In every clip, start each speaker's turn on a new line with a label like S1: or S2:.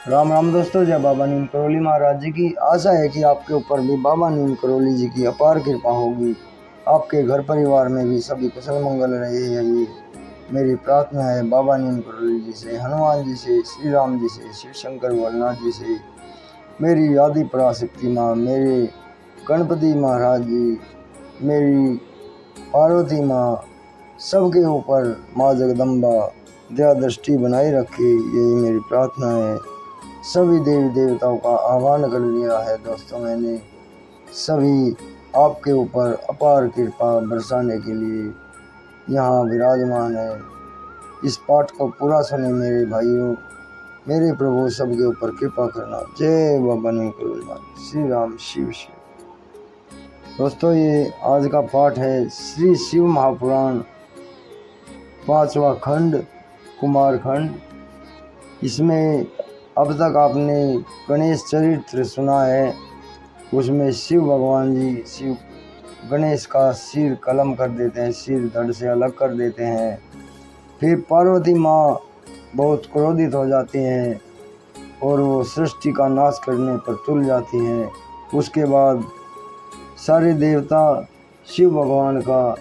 S1: राम राम दोस्तों, जय बाबा नीम करोली महाराज जी की। आशा है कि आपके ऊपर भी बाबा नीम करोली जी की अपार कृपा होगी। आपके घर परिवार में भी सभी कुशल मंगल रहे। यही मेरी प्रार्थना है बाबा नीम करोली जी से, हनुमान जी से, श्री राम जी से, शिव शंकर भोलेनाथ जी से, मेरी आदि पराशक्ति माँ, मेरे गणपति महाराज जी, मेरी पार्वती माँ, सबके ऊपर माँ जगदम्बा दया दृष्टि बनाए रखे। यही मेरी प्रार्थना है। सभी देवी देवताओं का आह्वान कर लिया है दोस्तों मैंने, सभी आपके ऊपर अपार कृपा बरसाने के लिए यहाँ विराजमान है। इस पाठ को पूरा सुने मेरे भाइयों, मेरे प्रभु, सबके ऊपर कृपा करना। जय बाबा नीम करोली, श्री राम शिव शिव। दोस्तों, ये आज का पाठ है श्री शिव महापुराण 5वां खंड, कुमार खंड। इसमें अब तक आपने गणेश चरित्र सुना है। उसमें शिव भगवान जी गणेश का सिर कलम कर देते हैं, सिर धड़ से अलग कर देते हैं। फिर पार्वती माँ बहुत क्रोधित हो जाती हैं और वो सृष्टि का नाश करने पर तुल जाती हैं। उसके बाद सारे देवता शिव भगवान का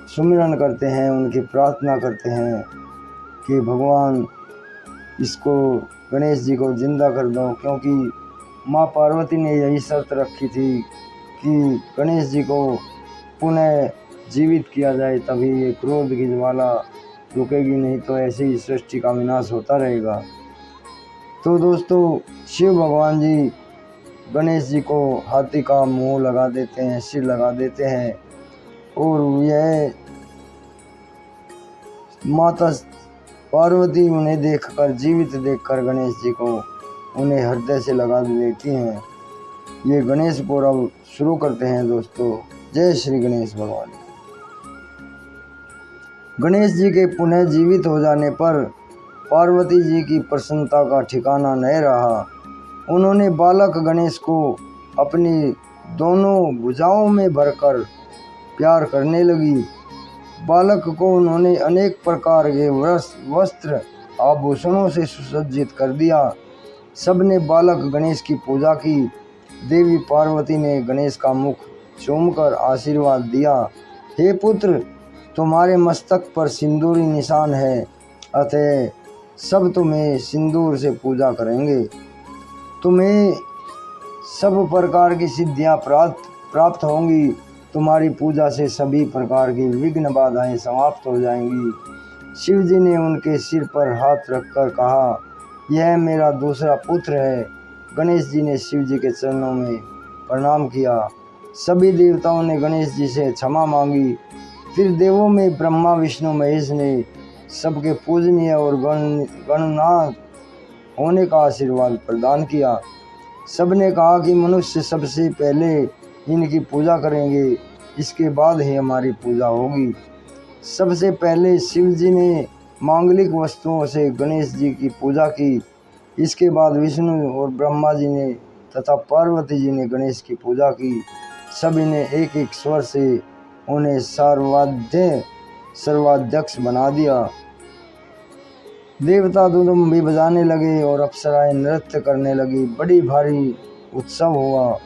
S1: सुमिरन करते हैं, उनकी प्रार्थना करते हैं कि भगवान इसको, गणेश जी को जिंदा कर दो, क्योंकि माँ पार्वती ने यही शर्त रखी थी कि गणेश जी को पुनः जीवित किया जाए, तभी ये क्रोध की ज्वाला रुकेगी, नहीं तो ऐसे ही सृष्टि का विनाश होता रहेगा। तो दोस्तों, शिव भगवान जी गणेश जी को हाथी का मुंह लगा देते हैं, सिर लगा देते हैं, और यह माता पार्वती उन्हें देखकर, जीवित देखकर गणेश जी को उन्हें हृदय से लगा देती हैं। ये गणेश पर्व शुरू करते हैं दोस्तों। जय श्री गणेश भगवान। गणेश जी के पुनः जीवित हो जाने पर पार्वती जी की प्रसन्नता का ठिकाना नहीं रहा। उन्होंने बालक गणेश को अपनी दोनों भुजाओं में भरकर प्यार करने लगी। बालक को उन्होंने अनेक प्रकार के वस्त्र आभूषणों से सुसज्जित कर दिया। सबने बालक गणेश की पूजा की। देवी पार्वती ने गणेश का मुख चूमकर आशीर्वाद दिया। हे पुत्र, तुम्हारे मस्तक पर सिंदूरी निशान है, अतः सब तुम्हें सिंदूर से पूजा करेंगे। तुम्हें सब प्रकार की सिद्धियां प्राप्त होंगी। तुम्हारी पूजा से सभी प्रकार की विघ्न बाधाएं समाप्त हो जाएंगी। शिव जी ने उनके सिर पर हाथ रखकर कहा, यह मेरा दूसरा पुत्र है। गणेश जी ने शिव जी के चरणों में प्रणाम किया। सभी देवताओं ने गणेश जी से क्षमा मांगी। फिर देवों में ब्रह्मा विष्णु महेश ने सबके पूजनीय और गणनाथ होने का आशीर्वाद प्रदान किया। सबने कहा कि मनुष्य सबसे पहले इनकी पूजा करेंगे, इसके बाद ही हमारी पूजा होगी। सबसे पहले शिव जी ने मांगलिक वस्तुओं से गणेश जी की पूजा की। इसके बाद विष्णु और ब्रह्मा जी ने तथा पार्वती जी ने गणेश की पूजा की। सभी ने एक एक स्वर से उन्हें सर्वाध्यक्ष बना दिया। देवता धूम भी बजाने लगे और अप्सराएं नृत्य करने लगी। बड़ी भारी उत्सव हुआ।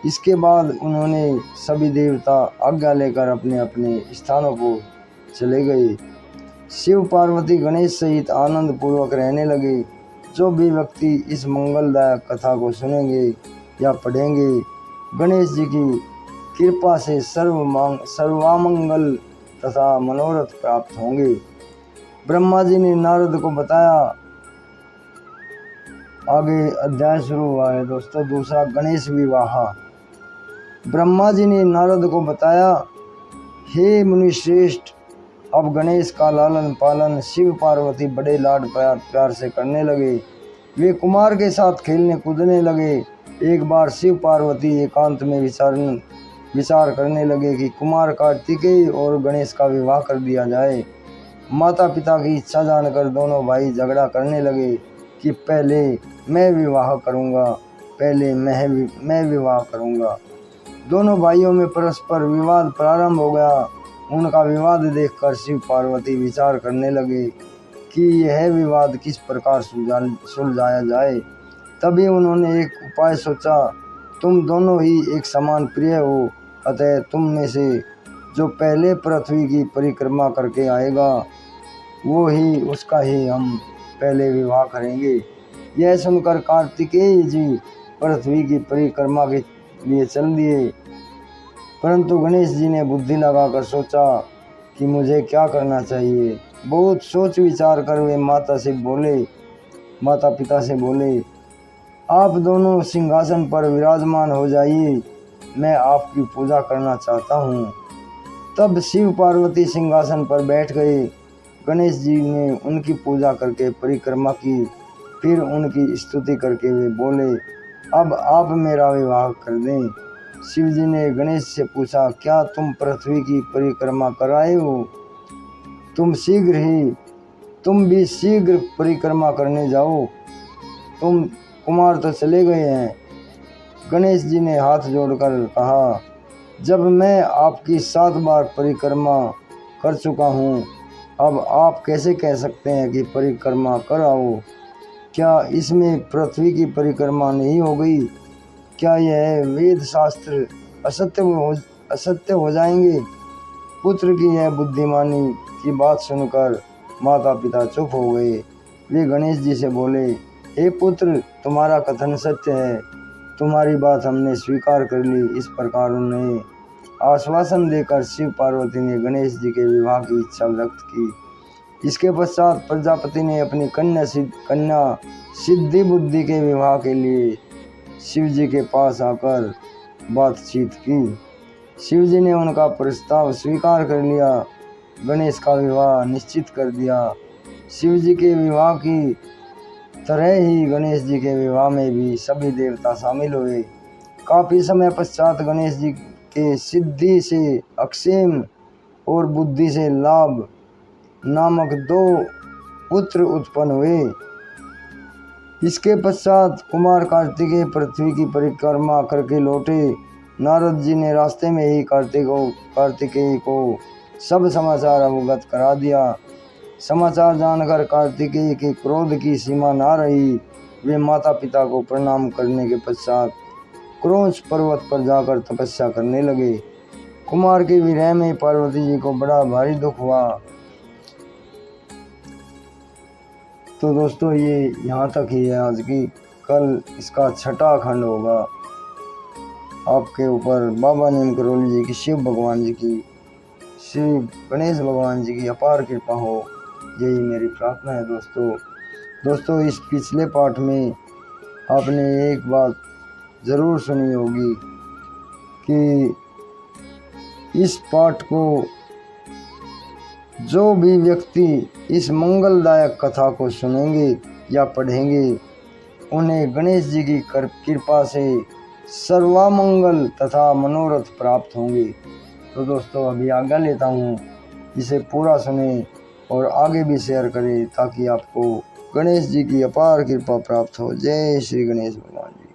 S1: इसके बाद उन्होंने सभी देवता आज्ञा लेकर अपने अपने स्थानों को चले गए। शिव पार्वती गणेश सहित आनंद पूर्वक रहने लगे। जो भी व्यक्ति इस मंगलदायक कथा को सुनेंगे या पढ़ेंगे, गणेश जी की कृपा से सर्वामंगल तथा मनोरथ प्राप्त होंगे। ब्रह्मा जी ने नारद को बताया। आगे अध्याय शुरू हुआ है दोस्तों, दूसरा गणेश विवाह। ब्रह्मा जी ने नारद को बताया, हे मुनिश्रेष्ठ, अब गणेश का लालन पालन शिव पार्वती बड़े लाड प्यार से करने लगे। वे कुमार के साथ खेलने कूदने लगे। एक बार शिव पार्वती एकांत में विचार करने लगे कि कुमार कार्तिकेय और गणेश का विवाह कर दिया जाए। माता पिता की इच्छा जानकर दोनों भाई झगड़ा करने लगे कि पहले मैं विवाह करूंगा। दोनों भाइयों में परस्पर विवाद प्रारंभ हो गया। उनका विवाद देखकर शिव पार्वती विचार करने लगे कि यह विवाद किस प्रकार सुलझाया जाए। तभी उन्होंने एक उपाय सोचा। तुम दोनों ही एक समान प्रिय हो, अतः तुम में से जो पहले पृथ्वी की परिक्रमा करके आएगा उसका ही हम पहले विवाह करेंगे। यह सुनकर कार्तिकेय जी पृथ्वी की परिक्रमा के लिए चल दिए, परंतु गणेश जी ने बुद्धि लगाकर सोचा कि मुझे क्या करना चाहिए। बहुत सोच विचार कर वे माता पिता से बोले, आप दोनों सिंहासन पर विराजमान हो जाइए, मैं आपकी पूजा करना चाहता हूँ। तब शिव पार्वती सिंहासन पर बैठ गए। गणेश जी ने उनकी पूजा करके परिक्रमा की, फिर उनकी स्तुति करके वे बोले, अब आप मेरा विवाह कर दें। शिव जी ने गणेश से पूछा, क्या तुम पृथ्वी की परिक्रमा कर आए हो? तुम भी शीघ्र परिक्रमा करने जाओ, तुम कुमार तो चले गए हैं। गणेश जी ने हाथ जोड़कर कहा, जब मैं आपकी 7 बार परिक्रमा कर चुका हूँ, अब आप कैसे कह सकते हैं कि परिक्रमा कर आओ? क्या इसमें पृथ्वी की परिक्रमा नहीं हो गई? क्या यह वेद शास्त्र असत्य हो जाएंगे? पुत्र की यह बुद्धिमानी की बात सुनकर माता पिता चुप हो गए। वे गणेश जी से बोले, हे पुत्र, तुम्हारा कथन सत्य है, तुम्हारी बात हमने स्वीकार कर ली। इस प्रकार उन्हें आश्वासन देकर शिव पार्वती ने गणेश जी के विवाह की इच्छा व्यक्त की। इसके पश्चात प्रजापति ने अपनी कन्या सिद्धि बुद्धि के विवाह के लिए शिव जी के पास आकर बातचीत की। शिव जी ने उनका प्रस्ताव स्वीकार कर लिया, गणेश का विवाह निश्चित कर दिया। शिव जी के विवाह की तरह ही गणेश जी के विवाह में भी सभी देवता शामिल हुए। काफी समय पश्चात गणेश जी के सिद्धि से अक्षेम और बुद्धि से लाभ नामक 2 पुत्र उत्पन्न हुए। इसके पश्चात कुमार कार्तिकेय पृथ्वी की परिक्रमा करके लौटे। नारद जी ने रास्ते में ही कार्तिकेय को सब समाचार अवगत करा दिया। समाचार जानकर कार्तिकेय के क्रोध की सीमा ना रही। वे माता पिता को प्रणाम करने के पश्चात क्रोंच पर्वत पर जाकर तपस्या करने लगे। कुमार के विरह में पार्वती जी को बड़ा भारी दुख हुआ। तो दोस्तों, ये यहाँ तक ही है आज की। कल इसका 6वां खंड होगा। आपके ऊपर बाबा नीम करोली जी की, शिव भगवान जी की, श्री गणेश भगवान जी की अपार कृपा हो, यही मेरी प्रार्थना है दोस्तों। इस पिछले पाठ में आपने एक बात ज़रूर सुनी होगी कि इस पाठ को जो भी व्यक्ति इस मंगलदायक कथा को सुनेंगे या पढ़ेंगे, उन्हें गणेश जी की कृपा से सर्वमंगल तथा मनोरथ प्राप्त होंगे। तो दोस्तों, अभी आज्ञा लेता हूँ, इसे पूरा सुने और आगे भी शेयर करें ताकि आपको गणेश जी की अपार कृपा प्राप्त हो। जय श्री गणेश भगवान जी।